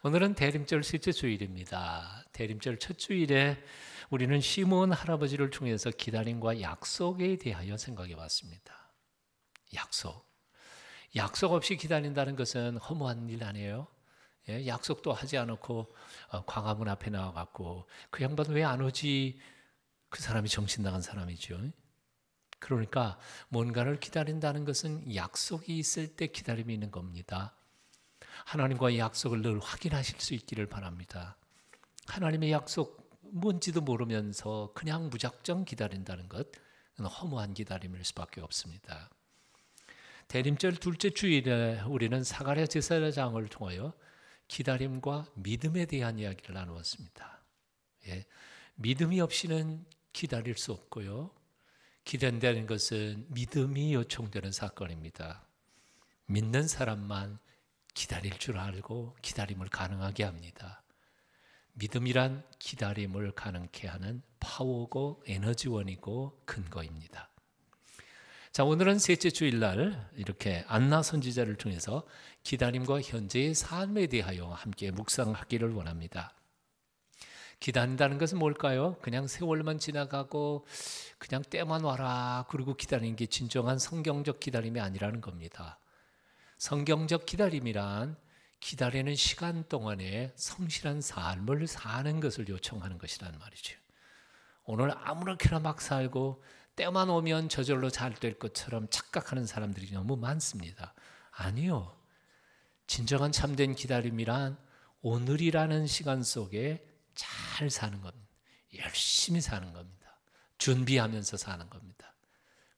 오늘은 대림절 셋째 주일입니다. 대림절 첫 주일에 우리는 시므온 할아버지를 통해서 기다림과 약속에 대하여 생각해 봤습니다. 약속 없이 기다린다는 것은 허무한 일 아니에요? 예, 약속도 하지 않고 광화문 앞에 나와갖고 그 양반 왜 안 오지? 그 사람이 정신 나간 사람이죠. 그러니까 뭔가를 기다린다는 것은 약속이 있을 때 기다림이 있는 겁니다. 하나님과의 약속을 늘 확인하실 수 있기를 바랍니다. 하나님의 약속 뭔지도 모르면서 그냥 무작정 기다린다는 것, 허무한 기다림일 수밖에 없습니다. 대림절 둘째 주일에 우리는 사가랴 제사장을 통하여 기다림과 믿음에 대한 이야기를 나누었습니다. 예, 믿음이 없이는 기다릴 수 없고요. 기다린다는 것은 믿음이 요청되는 사건입니다. 믿는 사람만 기다릴 줄 알고 기다림을 가능하게 합니다. 믿음이란 기다림을 가능케 하는 파워고 에너지원이고 근거입니다. 자, 오늘은 셋째 주일날 이렇게 안나 선지자를 통해서 기다림과 현재의 삶에 대하여 함께 묵상하기를 원합니다. 기다린다는 것은 뭘까요? 그냥 세월만 지나가고 그냥 때만 와라 그리고 기다리는 게 진정한 성경적 기다림이 아니라는 겁니다. 성경적 기다림이란 기다리는 시간 동안에 성실한 삶을 사는 것을 요청하는 것이란 말이죠. 오늘 아무렇게나 막 살고 때만 오면 저절로 잘 될 것처럼 착각하는 사람들이 너무 많습니다. 아니요. 진정한 참된 기다림이란 오늘이라는 시간 속에 잘 사는 겁니다. 열심히 사는 겁니다. 준비하면서 사는 겁니다.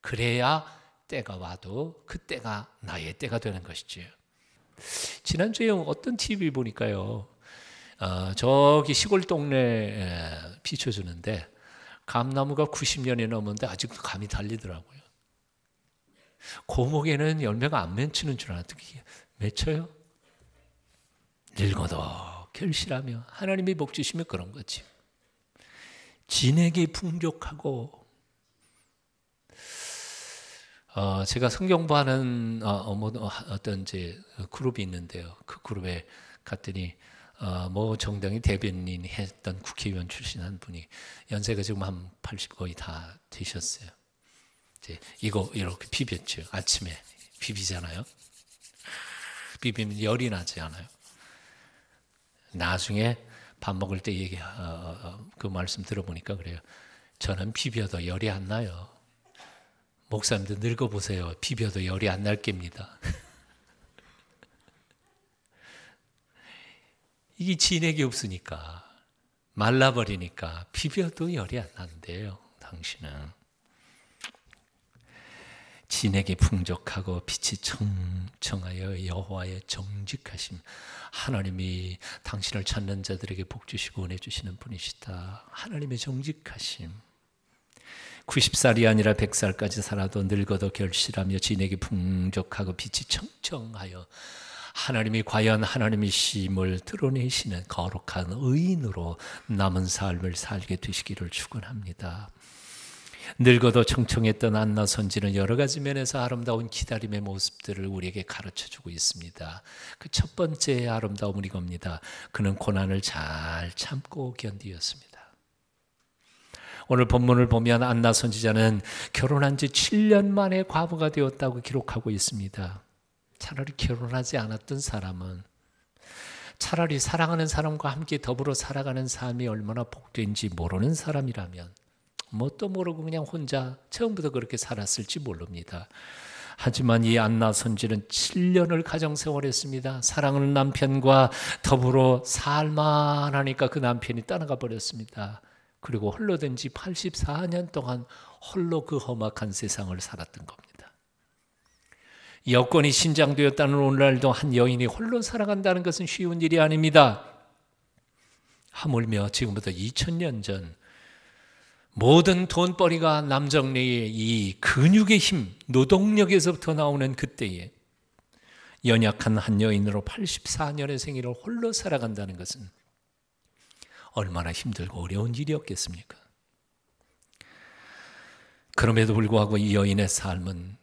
그래야 때가 와도 그 때가 나의 때가 되는 것이죠. 지난주에 어떤 TV 보니까요. 저기 시골 동네에 비춰주는데 감나무가 90년이 넘었는데 아직도 감이 달리더라고요. 고목에는 열매가 안 맺히는 줄 알았더니 맺혀요. 늙어도 결실하며 하나님이 복 주시면 그런 거지. 진액이 풍족하고 제가 성경부하는 어떤 이제 그룹이 있는데요. 그 그룹에 갔더니 뭐 정당의 대변인 했던 국회의원 출신 한 분이 연세가 지금 한 80 거의 다 되셨어요. 이제 이거 이렇게 비볐죠. 아침에 비비잖아요. 비비면 열이 나지 않아요. 나중에 밥 먹을 때 그 말씀 들어보니까 그래요. 저는 비벼도 열이 안 나요. 목사님들 늙어보세요. 비벼도 열이 안 날 겁니다. 이게 진액이 없으니까 말라버리니까 비벼도 열이 안 난대요. 당신은 진액이 풍족하고 빛이 청청하여 여호와의 정직하심, 하나님이 당신을 찾는 자들에게 복 주시고 은혜 주시는 분이시다. 하나님의 정직하심. 90살이 아니라 100살까지 살아도 늙어도 결실하며 진액이 풍족하고 빛이 청청하여 하나님이 과연 하나님이심을 드러내시는 거룩한 의인으로 남은 삶을 살게 되시기를 축원합니다. 늙어도 청청했던 안나 선지는 여러 가지 면에서 아름다운 기다림의 모습들을 우리에게 가르쳐주고 있습니다. 그 첫 번째 아름다움은 이겁니다. 그는 고난을 잘 참고 견디었습니다. 오늘 본문을 보면 안나 선지자는 결혼한 지 7년 만에 과부가 되었다고 기록하고 있습니다. 차라리 결혼하지 않았던 사람은 차라리 사랑하는 사람과 함께 더불어 살아가는 삶이 얼마나 복된지 모르는 사람이라면 뭣도 모르고 그냥 혼자 처음부터 그렇게 살았을지 모릅니다. 하지만 이 안나 선지는 7년을 가정생활했습니다. 사랑하는 남편과 더불어 살만 하니까 그 남편이 떠나가 버렸습니다. 그리고 홀로 된 지 84년 동안 홀로 그 험악한 세상을 살았던 겁니다. 여권이 신장되었다는 오늘날도 한 여인이 홀로 살아간다는 것은 쉬운 일이 아닙니다. 하물며 지금부터 2000년 전 모든 돈벌이가 남정네의 이 근육의 힘, 노동력에서부터 나오는 그때에 연약한 한 여인으로 84년의 생애를 홀로 살아간다는 것은 얼마나 힘들고 어려운 일이었겠습니까? 그럼에도 불구하고 이 여인의 삶은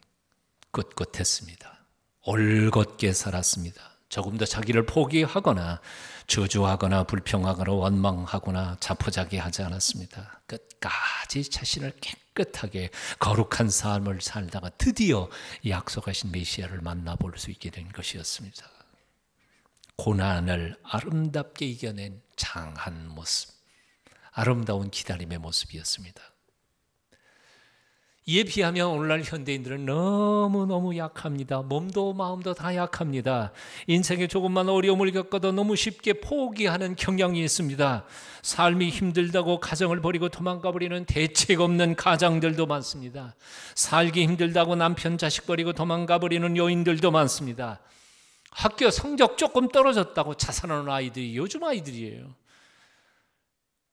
꿋꿋했습니다. 올곧게 살았습니다. 조금 더 자기를 포기하거나 저주하거나 불평하거나 원망하거나 자포자기하지 않았습니다. 끝까지 자신을 깨끗하게 거룩한 삶을 살다가 드디어 약속하신 메시아를 만나볼 수 있게 된 것이었습니다. 고난을 아름답게 이겨낸 장한 모습, 아름다운 기다림의 모습이었습니다. 이에 비하면 오늘날 현대인들은 너무너무 약합니다. 몸도 마음도 다 약합니다. 인생에 조금만 어려움을 겪어도 너무 쉽게 포기하는 경향이 있습니다. 삶이 힘들다고 가정을 버리고 도망가 버리는 대책 없는 가장들도 많습니다. 살기 힘들다고 남편 자식 버리고 도망가 버리는 여인들도 많습니다. 학교 성적 조금 떨어졌다고 자살하는 아이들이 요즘 아이들이에요.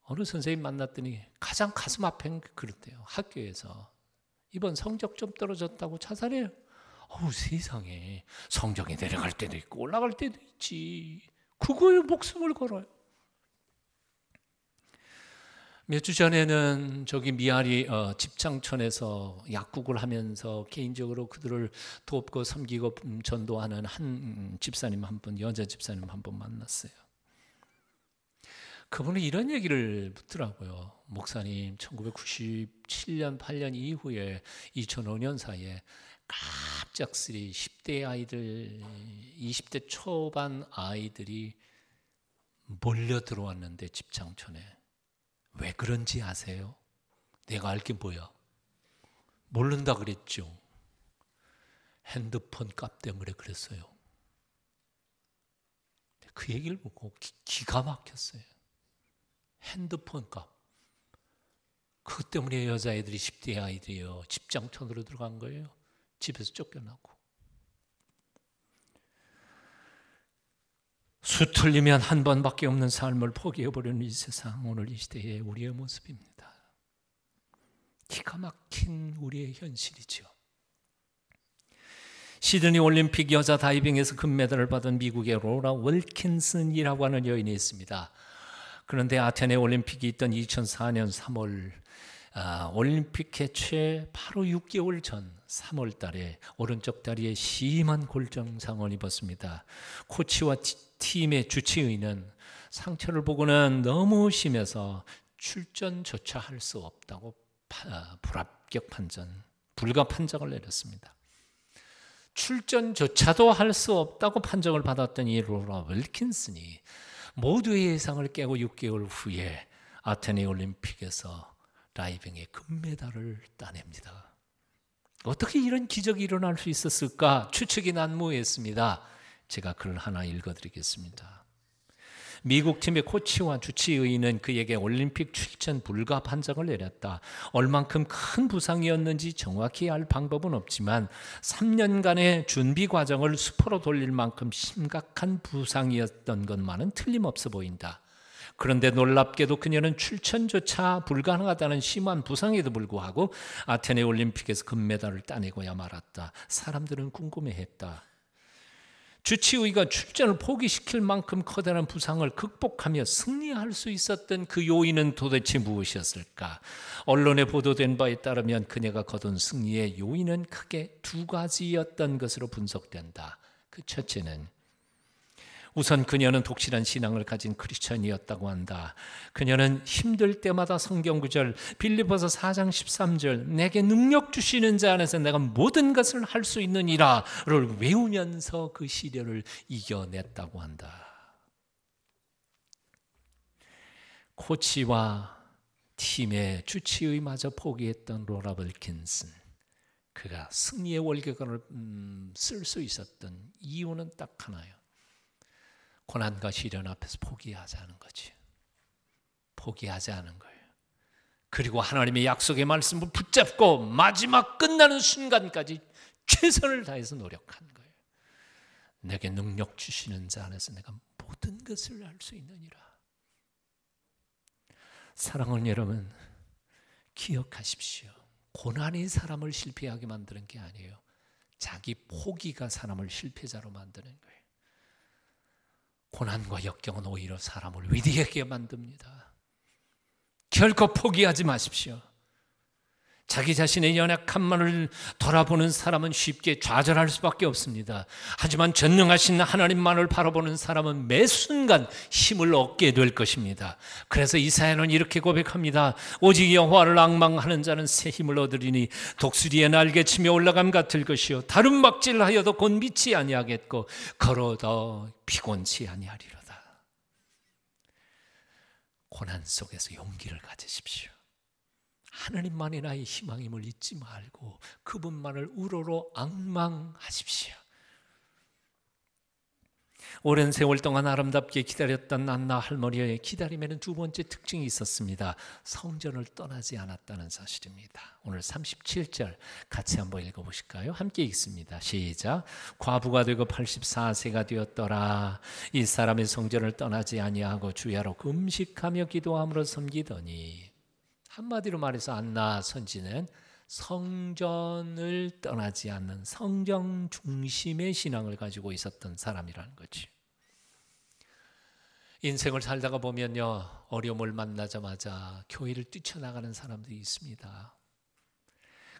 어느 선생님 만났더니 가장 가슴 아픈 게 그렇대요. 학교에서 이번 성적 좀 떨어졌다고 자살해요. 세상에, 성적이 내려갈 때도 있고 올라갈 때도 있지. 그거에 목숨을 걸어요. 몇 주 전에는 저기 미아리 집창촌에서 약국을 하면서 개인적으로 그들을 돕고 섬기고 전도하는 한 집사님 한 분, 여자 집사님 한 분 만났어요. 그분은 이런 얘기를 묻더라고요. 목사님, 1997년, 8년 이후에 2005년 사이에 갑작스레 10대 아이들, 20대 초반 아이들이 몰려 들어왔는데 집창촌에. 왜 그런지 아세요? 내가 알게 뭐야? 모른다 그랬죠. 핸드폰 값 때문에 그랬어요. 그 얘기를 보고 기가 막혔어요. 핸드폰 값. 그것 때문에 여자애들이 10대 아이들이요. 집장촌으로 들어간 거예요. 집에서 쫓겨나고. 수 틀리면 한 번밖에 없는 삶을 포기해버리는 이 세상, 오늘 이 시대의 우리의 모습입니다. 기가 막힌 우리의 현실이죠. 시드니 올림픽 여자 다이빙에서 금메달을 받은 미국의 로라 월킨슨이라고 하는 여인이 있습니다. 그런데 아테네 올림픽이 있던 2004년 3월 올림픽 개최 바로 6개월 전 3월 달에 오른쪽 다리에 심한 골절상을 입었습니다. 코치와 팀의 주치의는 상처를 보고는 너무 심해서 출전조차 할 수 없다고 불가 판정을 내렸습니다. 출전조차도 할 수 없다고 판정을 받았던 이 로라 윌킨슨이 모두의 예상을 깨고 6개월 후에 아테네 올림픽에서 다이빙의 금메달을 따냅니다. 어떻게 이런 기적이 일어날 수 있었을까? 추측이 난무했습니다. 제가 글 하나 읽어드리겠습니다. 미국 팀의 코치와 주치의는 그에게 올림픽 출전 불가 판정을 내렸다. 얼만큼 큰 부상이었는지 정확히 알 방법은 없지만 3년간의 준비 과정을 수포로 돌릴 만큼 심각한 부상이었던 것만은 틀림없어 보인다. 그런데 놀랍게도 그녀는 출전조차 불가능하다는 심한 부상에도 불구하고 아테네 올림픽에서 금메달을 따내고야 말았다. 사람들은 궁금해했다. 주치의가 출전을 포기시킬 만큼 커다란 부상을 극복하며 승리할 수 있었던 그 요인은 도대체 무엇이었을까? 언론에 보도된 바에 따르면 그녀가 거둔 승리의 요인은 크게 두 가지였던 것으로 분석된다. 그 첫째는 우선 그녀는 독실한 신앙을 가진 크리스천이었다고 한다. 그녀는 힘들 때마다 성경구절 빌립보서 4장 13절 내게 능력 주시는 자 안에서 내가 모든 것을 할 수 있느니라를 외우면서 그 시련을 이겨냈다고 한다. 코치와 팀의 주치의마저 포기했던 로라 윌킨슨, 그가 승리의 월계관을 쓸 수 있었던 이유는 딱 하나예요. 고난과 시련 앞에서 포기하지 않은 거지. 포기하지 않은 거예요. 그리고 하나님의 약속의 말씀을 붙잡고 마지막 끝나는 순간까지 최선을 다해서 노력한 거예요. 내게 능력 주시는 자 안에서 내가 모든 것을 할 수 있느니라. 사랑하는 여러분, 기억하십시오. 고난이 사람을 실패하게 만드는 게 아니에요. 자기 포기가 사람을 실패자로 만드는 거예요. 고난과 역경은 오히려 사람을 위대하게 만듭니다. 결코 포기하지 마십시오. 자기 자신의 연약함만을 돌아보는 사람은 쉽게 좌절할 수밖에 없습니다. 하지만 전능하신 하나님만을 바라보는 사람은 매 순간 힘을 얻게 될 것입니다. 그래서 이사야는 이렇게 고백합니다. 오직 여호와를 앙망하는 자는 새 힘을 얻으리니 독수리의 날개치며 올라감 같을 것이요 다른 박질하여도 곧 미치 아니하겠고 걸어도 피곤치 아니하리로다. 고난 속에서 용기를 가지십시오. 하나님만이 나의 희망임을 잊지 말고 그분만을 우러러 앙망하십시오. 오랜 세월 동안 아름답게 기다렸던 안나 할머니의 기다림에는 두 번째 특징이 있었습니다. 성전을 떠나지 않았다는 사실입니다. 오늘 37절 같이 한번 읽어보실까요? 함께 읽습니다. 시작. 과부가 되고 84세가 되었더라. 이 사람의 성전을 떠나지 아니하고 주야로 금식하며 기도함으로 섬기더니, 한마디로 말해서 안나 선지는 성전을 떠나지 않는 성경 중심의 신앙을 가지고 있었던 사람이라는 거지. 인생을 살다가 보면요, 어려움을 만나자마자 교회를 뛰쳐나가는 사람들이 있습니다.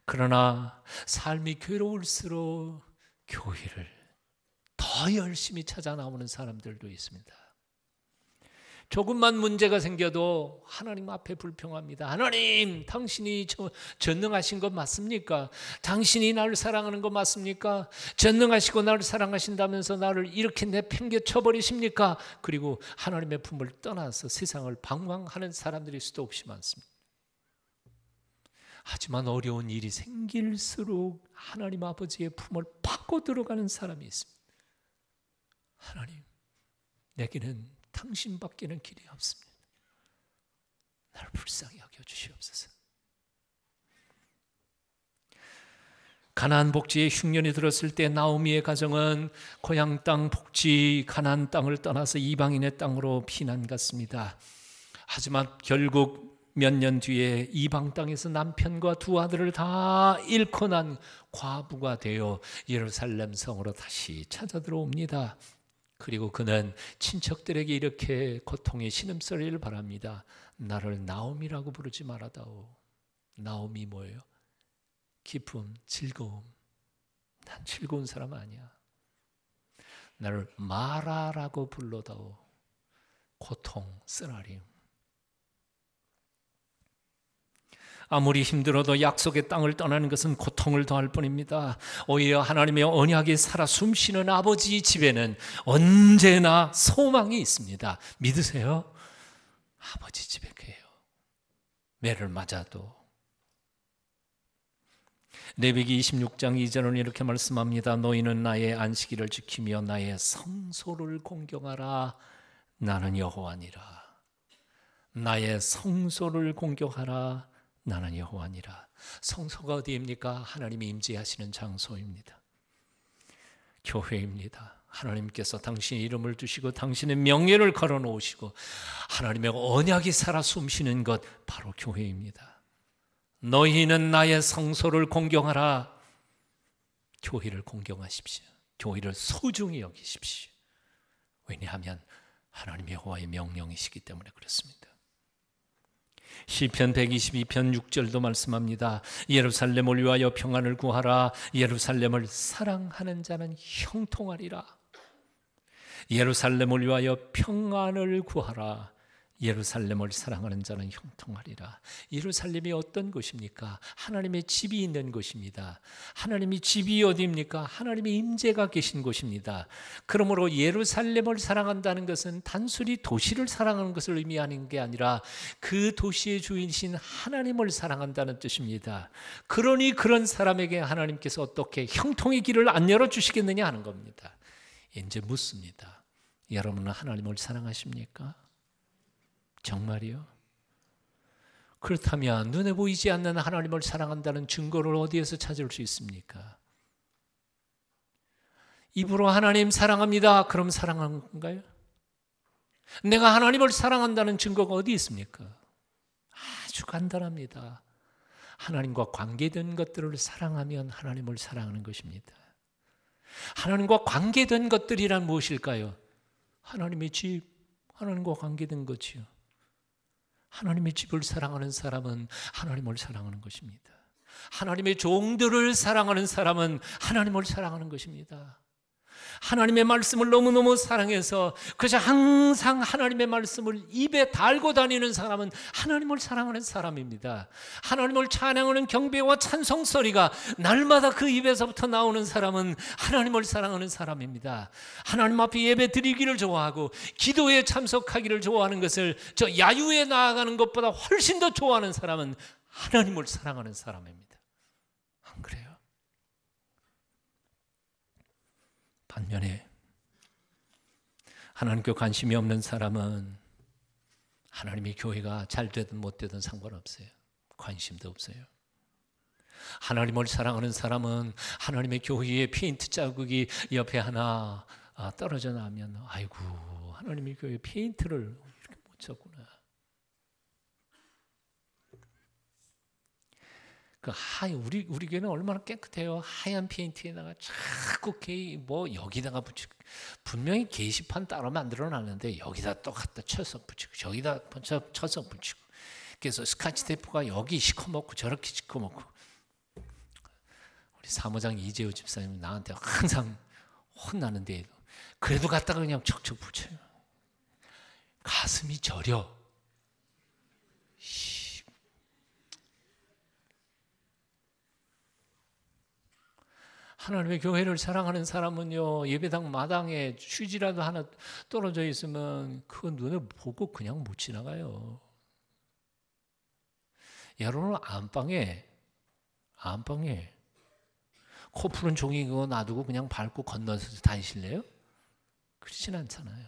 그러나 삶이 괴로울수록 교회를 더 열심히 찾아 나오는 사람들도 있습니다. 조금만 문제가 생겨도 하나님 앞에 불평합니다. 하나님, 당신이 전능하신 것 맞습니까? 당신이 나를 사랑하는 것 맞습니까? 전능하시고 나를 사랑하신다면서 나를 이렇게 내팽개 쳐버리십니까? 그리고 하나님의 품을 떠나서 세상을 방황하는 사람들이 수도 없이 많습니다. 하지만 어려운 일이 생길수록 하나님 아버지의 품을 파고 들어가는 사람이 있습니다. 하나님, 내게는 당신밖에는 길이 없습니다. 나를 불쌍히 여겨주시옵소서. 가나안 복지에 흉년이 들었을 때 나오미의 가정은 고향 땅 복지 가나안 땅을 떠나서 이방인의 땅으로 피난 갔습니다. 하지만 결국 몇 년 뒤에 이방 땅에서 남편과 두 아들을 다 잃고 난 과부가 되어 예루살렘 성으로 다시 찾아 들어옵니다. 그리고 그는 친척들에게 이렇게 고통의 신음소리를 바랍니다. 나를 나옴이라고 부르지 말아다오. 나옴이 뭐예요? 기쁨, 즐거움. 난 즐거운 사람 아니야. 나를 마라라고 불러다오. 고통, 쓰라림. 아무리 힘들어도 약속의 땅을 떠나는 것은 고통을 더할 뿐입니다. 오히려 하나님의 언약에 살아 숨쉬는 아버지 집에는 언제나 소망이 있습니다. 믿으세요? 아버지 집에 계세요. 매를 맞아도. 레위기 26장 2절은 이렇게 말씀합니다. 너희는 나의 안식일을 지키며 나의 성소를 공경하라. 나는 여호와니라. 나의 성소를 공경하라. 나는 여호와니라. 성소가 어디입니까? 하나님이 임재하시는 장소입니다. 교회입니다. 하나님께서 당신의 이름을 두시고 당신의 명예를 걸어놓으시고 하나님의 언약이 살아 숨쉬는 것, 바로 교회입니다. 너희는 나의 성소를 공경하라. 교회를 공경하십시오. 교회를 소중히 여기십시오. 왜냐하면 하나님 여호와의 명령이시기 때문에 그렇습니다. 시편 122편 6절도 말씀합니다. 예루살렘을 위하여 평안을 구하라. 예루살렘을 사랑하는 자는 형통하리라. 예루살렘을 위하여 평안을 구하라. 예루살렘을 사랑하는 자는 형통하리라. 예루살렘이 어떤 곳입니까? 하나님의 집이 있는 곳입니다. 하나님의 집이 어디입니까? 하나님의 임재가 계신 곳입니다. 그러므로 예루살렘을 사랑한다는 것은 단순히 도시를 사랑하는 것을 의미하는 게 아니라 그 도시의 주인이신 하나님을 사랑한다는 뜻입니다. 그러니 그런 사람에게 하나님께서 어떻게 형통의 길을 안 열어주시겠느냐 하는 겁니다. 이제 묻습니다. 여러분은 하나님을 사랑하십니까? 정말이요? 그렇다면 눈에 보이지 않는 하나님을 사랑한다는 증거를 어디에서 찾을 수 있습니까? 입으로 하나님 사랑합니다. 그럼 사랑한 건가요? 내가 하나님을 사랑한다는 증거가 어디 있습니까? 아주 간단합니다. 하나님과 관계된 것들을 사랑하면 하나님을 사랑하는 것입니다. 하나님과 관계된 것들이란 무엇일까요? 하나님의 집, 하나님과 관계된 것이요. 하나님의 집을 사랑하는 사람은 하나님을 사랑하는 것입니다. 하나님의 종들을 사랑하는 사람은 하나님을 사랑하는 것입니다. 하나님의 말씀을 너무너무 사랑해서 그저 항상 하나님의 말씀을 입에 달고 다니는 사람은 하나님을 사랑하는 사람입니다. 하나님을 찬양하는 경배와 찬송 소리가 날마다 그 입에서부터 나오는 사람은 하나님을 사랑하는 사람입니다. 하나님 앞에 예배 드리기를 좋아하고 기도에 참석하기를 좋아하는 것을 저 야유에 나아가는 것보다 훨씬 더 좋아하는 사람은 하나님을 사랑하는 사람입니다. 안 그래요? 반면에 하나님께 관심이 없는 사람은 하나님의 교회가 잘 되든 못 되든 상관없어요. 관심도 없어요. 하나님을 사랑하는 사람은 하나님의 교회의 페인트 자국이 옆에 하나 떨어져 나면 아이고 하나님의 교회 페인트를 이렇게 못 쳤구나. 우리 교회는 얼마나 깨끗해요. 하얀 페인트에다가 자꾸 여기다가 붙이고, 분명히 게시판 따로 만들어 놨는데 여기다 또 갖다 쳐서 붙이고 저기다 쳐서 붙이고, 그래서 스카치 테이프가 여기 시커멓고 저렇게 시커멓고. 우리 사무장 이재호 집사님 나한테 항상 혼나는데 그래도 갖다가 그냥 척척 붙여요. 가슴이 저려. 하나님의 교회를 사랑하는 사람은요, 예배당 마당에 휴지라도 하나 떨어져 있으면 그거 눈에 보고 그냥 못 지나가요. 여러분 안방에 코 푸른 종이 그거 놔두고 그냥 밟고 건너서 다니실래요? 그렇진 않잖아요.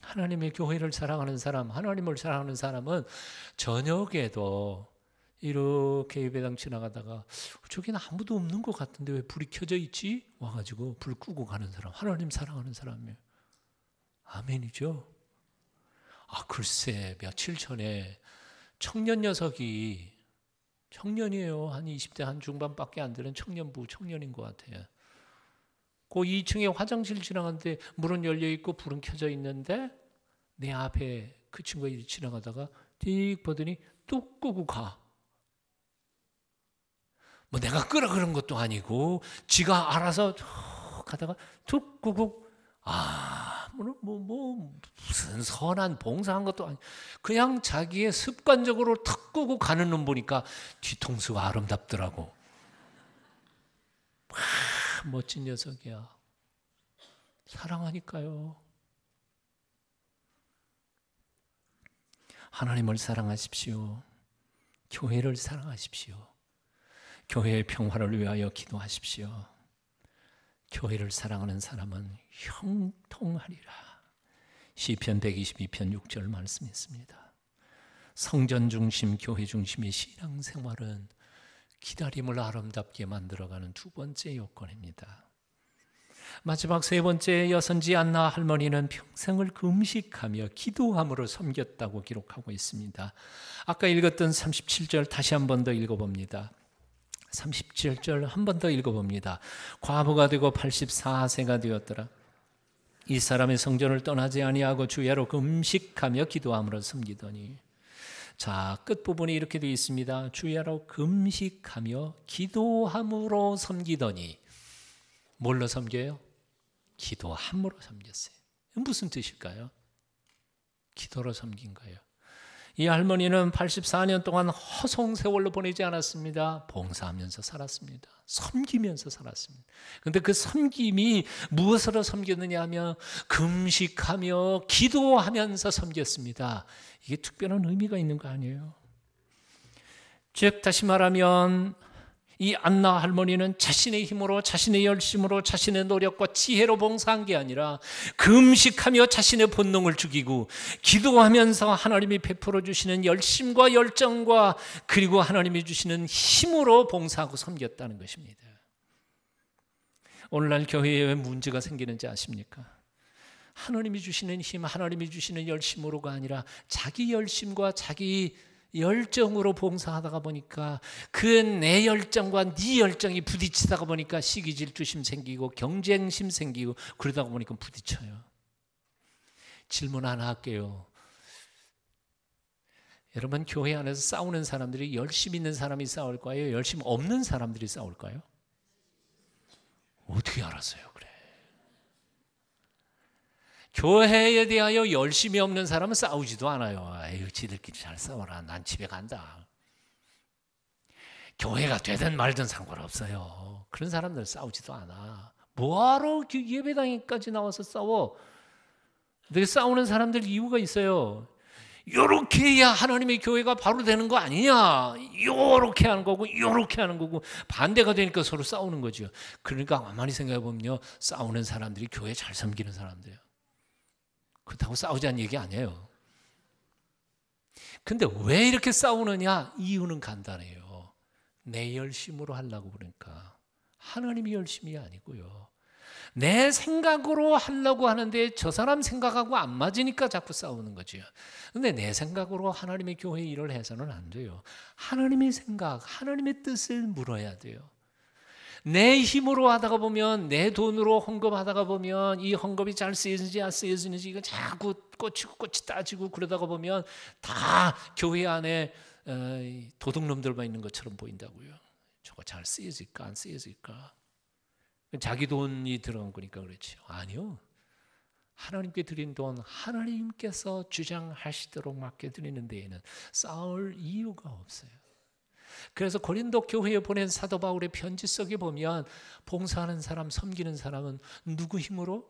하나님의 교회를 사랑하는 사람, 하나님을 사랑하는 사람은 저녁에도 이렇게 예배당 지나가다가 저기는 아무도 없는 것 같은데 왜 불이 켜져 있지? 와가지고 불 끄고 가는 사람, 하나님 사랑하는 사람이에요. 아멘이죠? 글쎄 며칠 전에 청년 녀석이, 청년이에요. 한 20대 한 중반밖에 안 되는 청년인 것 같아요. 그 2층에 화장실 지나갔는데 문은 열려있고 불은 켜져 있는데 내 앞에 그 친구가 지나가다가 띡 보더니 뚝 끄고 가. 뭐 내가 끄라 그런 것도 아니고 지가 알아서 가다가 툭 끄고 무슨 선한 봉사한 것도 아니고 그냥 자기의 습관적으로 탁 끄고 가는 놈 보니까 뒤통수가 아름답더라고. 멋진 녀석이야. 사랑하니까요. 하나님을 사랑하십시오. 교회를 사랑하십시오. 교회의 평화를 위하여 기도하십시오. 교회를 사랑하는 사람은 형통하리라. 시편 122편 6절 말씀이 있습니다. 성전 중심, 교회 중심의 신앙생활은 기다림을 아름답게 만들어가는 두 번째 요건입니다. 마지막 세 번째, 여선지 안나 할머니는 평생을 금식하며 기도함으로 섬겼다고 기록하고 있습니다. 아까 읽었던 37절 다시 한 번 더 읽어봅니다. 37절 한 번 더 읽어봅니다. 과부가 되고 84세가 되었더라. 이 사람의 성전을 떠나지 아니하고 주야로 금식하며 기도함으로 섬기더니. 자, 끝부분이 이렇게 되어 있습니다. 주야로 금식하며 기도함으로 섬기더니. 뭘로 섬겨요? 기도함으로 섬겼어요. 무슨 뜻일까요? 기도로 섬긴 거예요. 이 할머니는 84년 동안 허송세월로 보내지 않았습니다. 봉사하면서 살았습니다. 섬기면서 살았습니다. 그런데 그 섬김이 무엇으로 섬겼느냐 하면 금식하며 기도하면서 섬겼습니다. 이게 특별한 의미가 있는 거 아니에요? 즉 다시 말하면 이 안나 할머니는 자신의 힘으로, 자신의 열심으로, 자신의 노력과 지혜로 봉사한 게 아니라 금식하며 자신의 본능을 죽이고 기도하면서 하나님이 베풀어 주시는 열심과 열정과 그리고 하나님이 주시는 힘으로 봉사하고 섬겼다는 것입니다. 오늘날 교회에 왜 문제가 생기는지 아십니까? 하나님이 주시는 힘, 하나님이 주시는 열심으로가 아니라 자기 열심과 자기 열정으로 봉사하다가 보니까 그 내 열정과 네 열정이 부딪히다가 보니까 시기 질투심 생기고 경쟁심 생기고 그러다가 보니까 부딪혀요. 질문 하나 할게요. 여러분, 교회 안에서 싸우는 사람들이 열심 있는 사람이 싸울까요? 열심 없는 사람들이 싸울까요? 어떻게 알았어요? 그래. 교회에 대하여 열심이 없는 사람은 싸우지도 않아요. 에휴, 지들끼리 잘 싸워라. 난 집에 간다. 교회가 되든 말든 상관없어요. 그런 사람들 싸우지도 않아. 뭐하러 예배당에까지 나와서 싸워? 근데 싸우는 사람들 이유가 있어요. 요렇게 해야 하나님의 교회가 바로 되는 거 아니냐? 요렇게 하는 거고 요렇게 하는 거고 반대가 되니까 서로 싸우는 거죠. 그러니까 가만히 생각해 보면요, 싸우는 사람들이 교회 잘 섬기는 사람들이에요. 그렇다고 싸우자는 얘기 아니에요. 근데 왜 이렇게 싸우느냐? 이유는 간단해요. 내 열심으로 하려고 그러니까. 하나님이 열심이 아니고요. 내 생각으로 하려고 하는데 저 사람 생각하고 안 맞으니까 자꾸 싸우는 거죠. 근데 내 생각으로 하나님의 교회 일을 해서는 안 돼요. 하나님의 생각, 하나님의 뜻을 물어야 돼요. 내 힘으로 하다가 보면, 내 돈으로 헌금하다가 보면 이 헌금이 잘 쓰여지는지 안 쓰여지는지 이거 자꾸 꼬치 따지고 그러다가 보면 다 교회 안에 도둑놈들만 있는 것처럼 보인다고요. 저거 잘 쓰여질까 안 쓰여질까? 자기 돈이 들어간 거니까 그렇죠. 아니요. 하나님께 드린 돈 하나님께서 주장하시도록 맡겨드리는 데에는 싸울 이유가 없어요. 그래서 고린도 교회에 보낸 사도 바울의 편지 속에 보면 봉사하는 사람, 섬기는 사람은 누구 힘으로?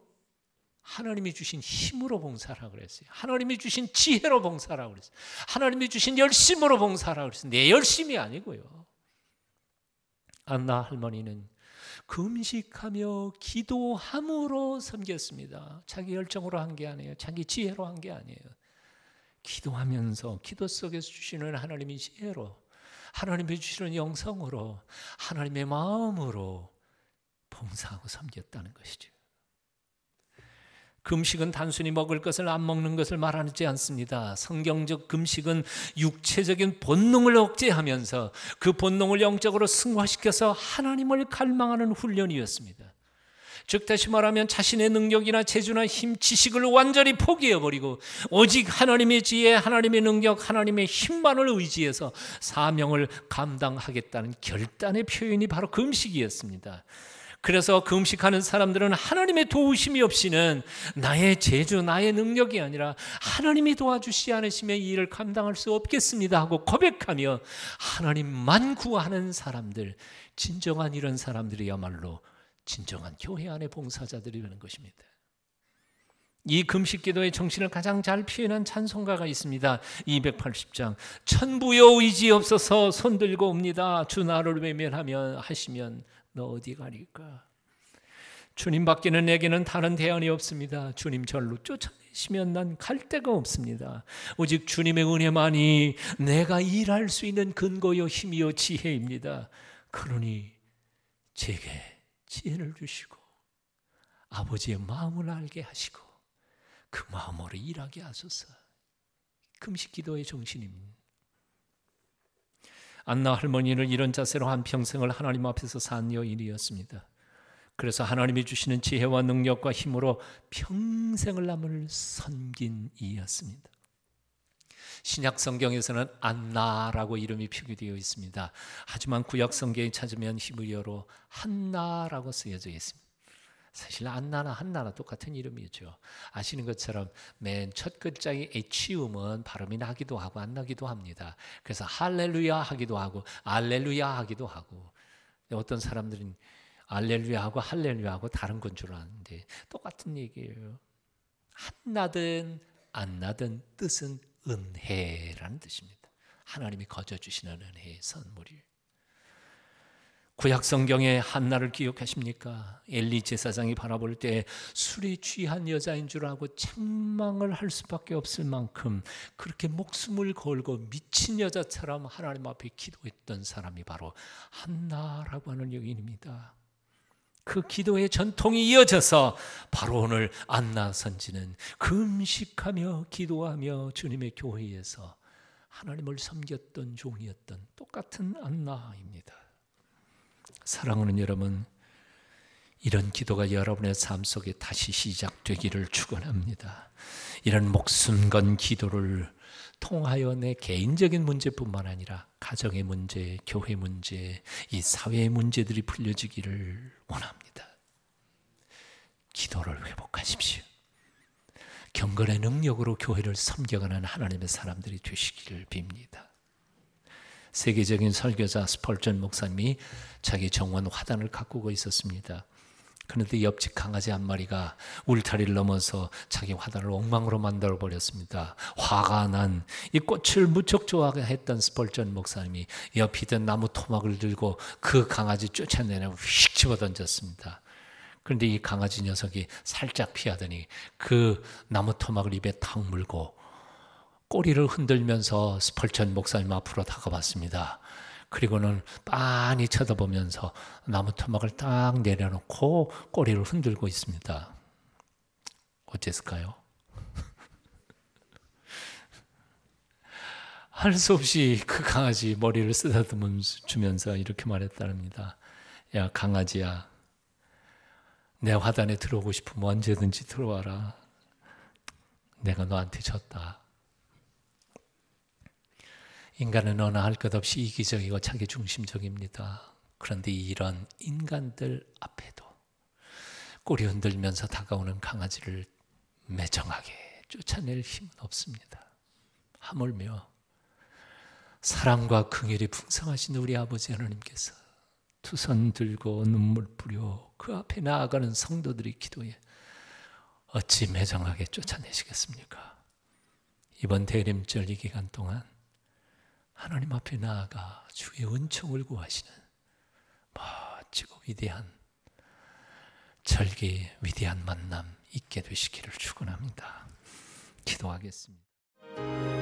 하나님이 주신 힘으로 봉사하라고 그랬어요. 하나님이 주신 지혜로 봉사하라고 그랬어요. 하나님이 주신 열심으로 봉사하라고 그랬어요. 내 열심이 아니고요. 안나 할머니는 금식하며 기도함으로 섬겼습니다. 자기 열정으로 한 게 아니에요. 자기 지혜로 한 게 아니에요. 기도하면서 기도 속에서 주시는 하나님의 지혜로, 하나님이 주시는 영성으로, 하나님의 마음으로 봉사하고 섬겼다는 것이죠. 금식은 단순히 먹을 것을 안 먹는 것을 말하지 않습니다. 성경적 금식은 육체적인 본능을 억제하면서 그 본능을 영적으로 승화시켜서 하나님을 갈망하는 훈련이었습니다. 즉 다시 말하면 자신의 능력이나 재주나 힘, 지식을 완전히 포기해버리고 오직 하나님의 지혜, 하나님의 능력, 하나님의 힘만을 의지해서 사명을 감당하겠다는 결단의 표현이 바로 금식이었습니다. 그래서 금식하는 사람들은 하나님의 도우심이 없이는 나의 재주, 나의 능력이 아니라 하나님이 도와주시지 않으시면 이 일을 감당할 수 없겠습니다 하고 고백하며 하나님만 구하는 사람들, 진정한 이런 사람들이야말로 진정한 교회 안의 봉사자들이 되는 것입니다. 이 금식기도의 정신을 가장 잘 표현한 찬송가가 있습니다. 280장 천부여 의지 없어서 손들고 옵니다. 주 나를 외면하면 하시면 너 어디 가리까? 주님 밖에는 내게는 다른 대안이 없습니다. 주님 절로 쫓아내시면 난 갈 데가 없습니다. 오직 주님의 은혜만이 내가 일할 수 있는 근거요 힘이요 지혜입니다. 그러니 제게 지혜를 주시고 아버지의 마음을 알게 하시고 그 마음으로 일하게 하소서. 금식기도의 정신입니다. 안나 할머니는 이런 자세로 한평생을 하나님 앞에서 산 여인이었습니다. 그래서 하나님이 주시는 지혜와 능력과 힘으로 평생을 남을 섬긴 이였습니다. 신약 성경에서는 안나라고 이름이 표기되어 있습니다. 하지만 구약 성경에 찾으면 히브리어로 한나라고 쓰여져 있습니다. 사실 안나나 한나나 똑같은 이름이죠. 아시는 것처럼 맨 첫 글자의 H음은 발음이 나기도 하고 안 나기도 합니다. 그래서 할렐루야 하기도 하고 알렐루야 하기도 하고, 어떤 사람들은 알렐루야하고 할렐루야하고 다른 건 줄 아는데 똑같은 얘기예요. 한나든 안 나든 뜻은 은혜라는 뜻입니다. 하나님이 거저주시는 은혜의 선물이에요. 구약 성경에 한나를 기억하십니까? 엘리 제사장이 바라볼 때 술에 취한 여자인 줄 알고 책망을 할 수밖에 없을 만큼 그렇게 목숨을 걸고 미친 여자처럼 하나님 앞에 기도했던 사람이 바로 한나라고 하는 여인입니다. 그 기도의 전통이 이어져서 바로 오늘 안나 선지는 금식하며 기도하며 주님의 교회에서 하나님을 섬겼던 종이었던 똑같은 안나입니다. 사랑하는 여러분, 이런 기도가 여러분의 삶 속에 다시 시작되기를 축원합니다. 이런 목숨 건 기도를 통하여 내 개인적인 문제뿐만 아니라 가정의 문제, 교회 문제, 이 사회의 문제들이 풀려지기를 원합니다. 기도를 회복하십시오. 경건의 능력으로 교회를 섬겨가는 하나님의 사람들이 되시기를 빕니다. 세계적인 설교자 스펄전 목사님이 자기 정원 화단을 가꾸고 있었습니다. 그런데 옆집 강아지 한 마리가 울타리를 넘어서 자기 화단을 엉망으로 만들어버렸습니다. 화가 난 이 꽃을 무척 좋아했던 스펄전 목사님이 옆에 있던 나무 토막을 들고 그 강아지 쫓아내려 휙 집어던졌습니다. 그런데 이 강아지 녀석이 살짝 피하더니 그 나무 토막을 입에 탁 물고 꼬리를 흔들면서 스펄전 목사님 앞으로 다가왔습니다. 그리고는 빤히 쳐다보면서 나무 토막을 딱 내려놓고 꼬리를 흔들고 있습니다. 어째서일까요? 할 수 없이 그 강아지 머리를 쓰다듬으면서 이렇게 말했답니다. 야, 강아지야, 내 화단에 들어오고 싶으면 언제든지 들어와라. 내가 너한테 졌다. 인간은 어느 할 것 없이 이기적이고 자기중심적입니다. 그런데 이런 인간들 앞에도 꼬리 흔들면서 다가오는 강아지를 매정하게 쫓아낼 힘은 없습니다. 하물며 사랑과 긍휼이 풍성하신 우리 아버지 하나님께서 두 손 들고 눈물 뿌려 그 앞에 나아가는 성도들의 기도에 어찌 매정하게 쫓아내시겠습니까? 이번 대림절 이 기간 동안 하나님 앞에 나아가 주의 은총을 구하시는 멋지고 위대한 절기, 위대한 만남 있게 되시기를 축원합니다. 기도하겠습니다.